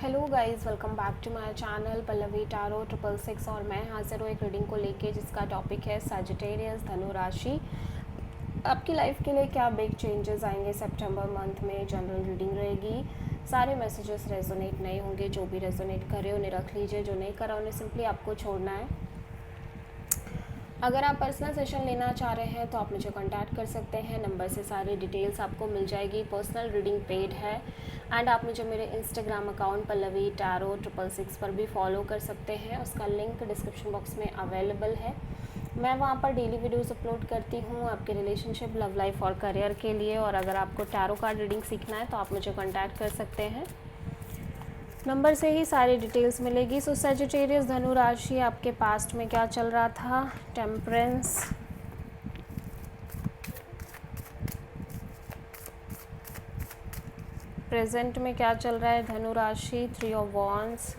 Hello guys, welcome back to my channel Pallavi Taro 666 और मैं हाजिर हूँ एक रीडिंग को लेके जिसका टॉपिक है सैजिटेरियस धनु राशि। आपकी लाइफ के लिए क्या बिग चेंजेस आएंगे सितंबर मंथ में। जनरल रीडिंग रहेगी, सारे मैसेजेस रेजोनेट नहीं होंगे। जो भी रेजोनेट करे उन्हें रख लीजिए, जो नहीं करा उन्हें सिंपली आपको छोड़ना है। अगर आप पर्सनल सेशन लेना चाह रहे हैं तो आप मुझे कांटेक्ट कर सकते हैं, नंबर से सारी डिटेल्स आपको मिल जाएगी। पर्सनल रीडिंग पेड है एंड आप मुझे मेरे इंस्टाग्राम अकाउंट पल्लवी टारो 666 पर भी फॉलो कर सकते हैं। उसका लिंक डिस्क्रिप्शन बॉक्स में अवेलेबल है। मैं वहाँ पर डेली वीडियोस अपलोड करती हूँ आपके रिलेशनशिप, लव लाइफ और करियर के लिए। और अगर आपको टैरो कार्ड रीडिंग सीखना है तो आप मुझे कांटेक्ट कर सकते हैं, नंबर से ही सारी डिटेल्स मिलेगी। सो सैजिटेरियस धनु राशि, आपके पास्ट में क्या चल रहा था। टेम्परेंस, प्रेजेंट में क्या चल रहा है धनु राशि। 3 of wands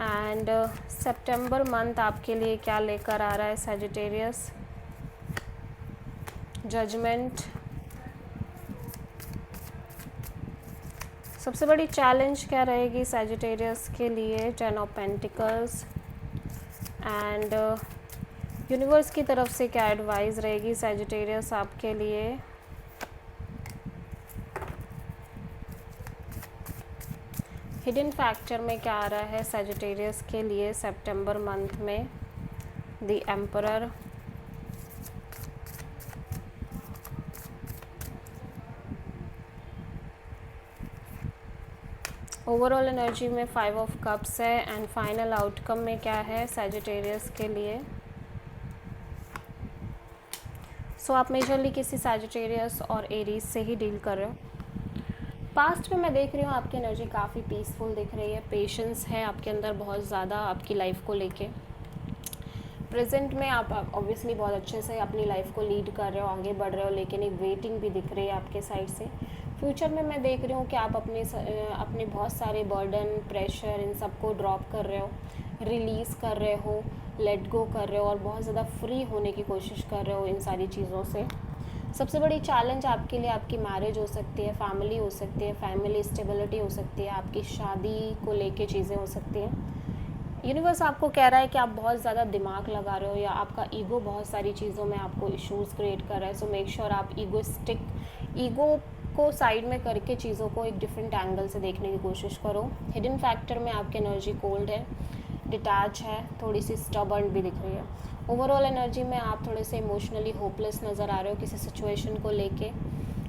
and September month आपके लिए क्या लेकर आ रहा है सैजिटेरियस। जजमेंट, सबसे बड़ी चैलेंज क्या रहेगी सैजिटेरियस के लिए। 10 ऑफ पेंटिकल्स एंड यूनिवर्स की तरफ से क्या एडवाइस रहेगी सैजिटेरियस आपके लिए। हिडन फैक्टर में क्या आ रहा है सैजिटेरियस के लिए सितंबर मंथ में। द एम्परर, ओवरऑल एनर्जी में 5 ऑफ कप्स है एंड फाइनल आउटकम में क्या है सैजिटेरियस के लिए। सो आप मेजरली किसी सैजिटेरियस और एरीज से ही डील कर रहे हो। पास्ट में मैं देख रही हूँ आपकी एनर्जी काफ़ी पीसफुल दिख रही है, पेशेंस है आपके अंदर बहुत ज़्यादा आपकी लाइफ को लेके। प्रेजेंट में आप ऑब्वियसली बहुत अच्छे से अपनी लाइफ को लीड कर रहे हो, आगे बढ़ रहे हो, लेकिन एक वेटिंग भी दिख रही है आपके साइड से। फ्यूचर में मैं देख रही हूँ कि आप अपने बहुत सारे बर्डन, प्रेशर, इन सब को ड्रॉप कर रहे हो, रिलीज़ कर रहे हो, लेट गो कर रहे हो और बहुत ज़्यादा फ्री होने की कोशिश कर रहे हो इन सारी चीज़ों से। सबसे बड़ी चैलेंज आपके लिए आपकी मैरिज हो सकती है, फैमिली हो सकती है, फैमिली स्टेबिलिटी हो सकती है, आपकी शादी को लेके चीज़ें हो सकती हैं। यूनिवर्स आपको कह रहा है कि आप बहुत ज़्यादा दिमाग लगा रहे हो या आपका ईगो बहुत सारी चीज़ों में आपको इश्यूज़ क्रिएट कर रहा है। सो मेक श्योर आप ईगो को साइड में करके चीज़ों को एक डिफरेंट एंगल से देखने की कोशिश करो। हिडन फैक्टर में आपकी एनर्जी कोल्ड है, डिटैच है, थोड़ी सी स्टबर्न भी दिख रही है। ओवरऑल एनर्जी में आप थोड़े से इमोशनली होपलेस नज़र आ रहे हो किसी सिचुएशन को लेके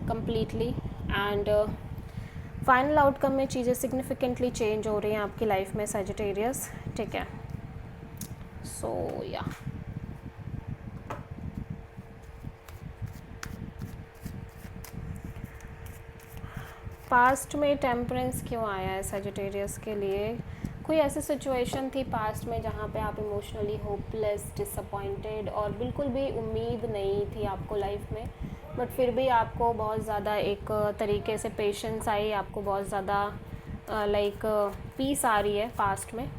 कम्प्लीटली। एंड फाइनल आउटकम में चीज़ें सिग्निफिकेंटली चेंज हो रही हैं आपकी लाइफ में सैजिटेरियस, ठीक है। सो या पास्ट में टेम्परेंस क्यों आया है सैजिटेरियस के लिए। कोई ऐसी सिचुएशन थी पास्ट में जहाँ पे आप इमोशनली होपलेस, डिसअपॉइंटेड और बिल्कुल भी उम्मीद नहीं थी आपको लाइफ में, बट फिर भी आपको बहुत ज़्यादा एक तरीके से पेशेंस आई, आपको बहुत ज़्यादा लाइक पीस आ रही है पास्ट में।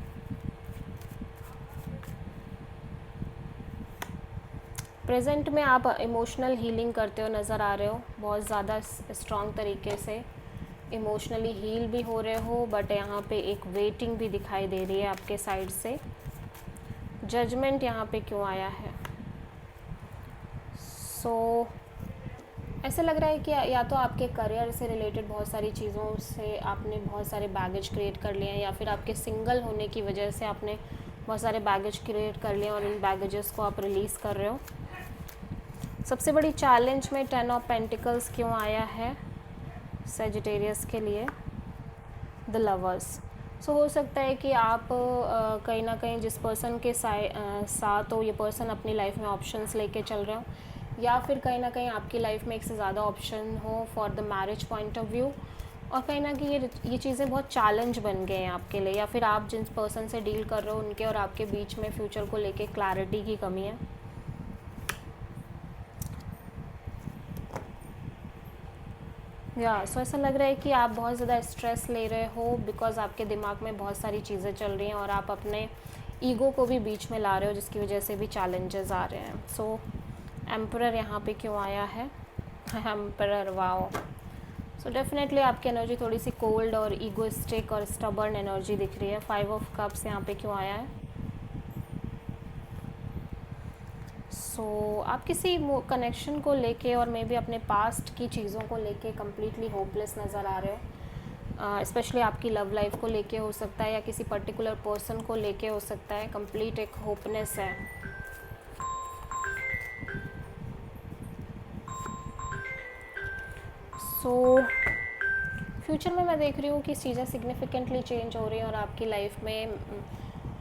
प्रेजेंट में आप इमोशनल हीलिंग करते हो नज़र आ रहे हो, बहुत ज़्यादा स्ट्रॉन्ग तरीके से इमोशनली हील भी हो रहे हो, बट यहाँ पे एक वेटिंग भी दिखाई दे रही है आपके साइड से। जजमेंट यहाँ पे क्यों आया है। सो ऐसे लग रहा है कि या तो आपके करियर से रिलेटेड बहुत सारी चीज़ों से आपने बहुत सारे बैगेज क्रिएट कर लिए हैं, या फिर आपके सिंगल होने की वजह से आपने बहुत सारे बैगेज क्रिएट कर लिए और इन बैगेजेस को आप रिलीज़ कर रहे हो। सबसे बड़ी चैलेंज में 10 ऑफ पेंटिकल्स क्यों आया है सैजिटेरियस के लिए। द लवर्स, सो हो सकता है कि आप कहीं ना कहीं जिस पर्सन के साथ हो, ये पर्सन अपनी लाइफ में ऑप्शंस लेके चल रहे हो, या फिर कहीं ना कहीं आपकी लाइफ में एक से ज़्यादा ऑप्शन हो for the marriage point of view, और कहीं ना कहीं ये चीज़ें बहुत चैलेंज बन गए हैं आपके लिए, या फिर आप जिस पर्सन से डील कर रहे हो उनके और आपके बीच में फ्यूचर को लेके क्लैरिटी की कमी है। सो ऐसा लग रहा है कि आप बहुत ज़्यादा स्ट्रेस ले रहे हो बिकॉज आपके दिमाग में बहुत सारी चीज़ें चल रही हैं और आप अपने ईगो को भी बीच में ला रहे हो, जिसकी वजह से भी चैलेंजेस आ रहे हैं। सो एम्परर यहाँ पे क्यों आया है। Emperor, wow. सो डेफिनेटली आपकी एनर्जी थोड़ी सी कोल्ड और ईगोइस्टिक और स्टबर्न एनर्जी दिख रही है। 5 ऑफ कप्स यहाँ पे क्यों आया है? सो आप किसी कनेक्शन को लेके और मे बी अपने पास्ट की चीज़ों को लेके कम्प्लीटली होपलेस नज़र आ रहे हो। स्पेशली आपकी लव लाइफ को लेके हो सकता है या किसी पर्टिकुलर पर्सन को लेके हो सकता है। कंप्लीट एक होपनेस है। सो फ्यूचर में मैं देख रही हूँ कि चीज़ें सिग्निफिकेंटली चेंज हो रही हैं और आपकी लाइफ में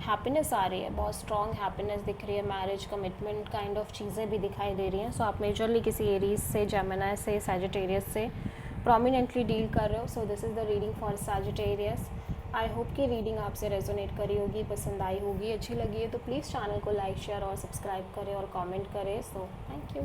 हैप्पीनेस आ रही है, बहुत स्ट्रॉन्ग हैप्पीनेस दिख रही है। मैरिज, कमिटमेंट काइंड ऑफ चीज़ें भी दिखाई दे रही हैं। सो आप मेजरली किसी एरीज से, जेमिनी से, सैजिटेरियस से प्रोमिनेंटली डील कर रहे हो। So this is the reading for Sagittarius. I hope कि रीडिंग आपसे रेजोनेट करी होगी, पसंद आई होगी, अच्छी लगी है तो प्लीज़ चैनल को लाइक, शेयर और सब्सक्राइब करें और कमेंट करें। So thank you.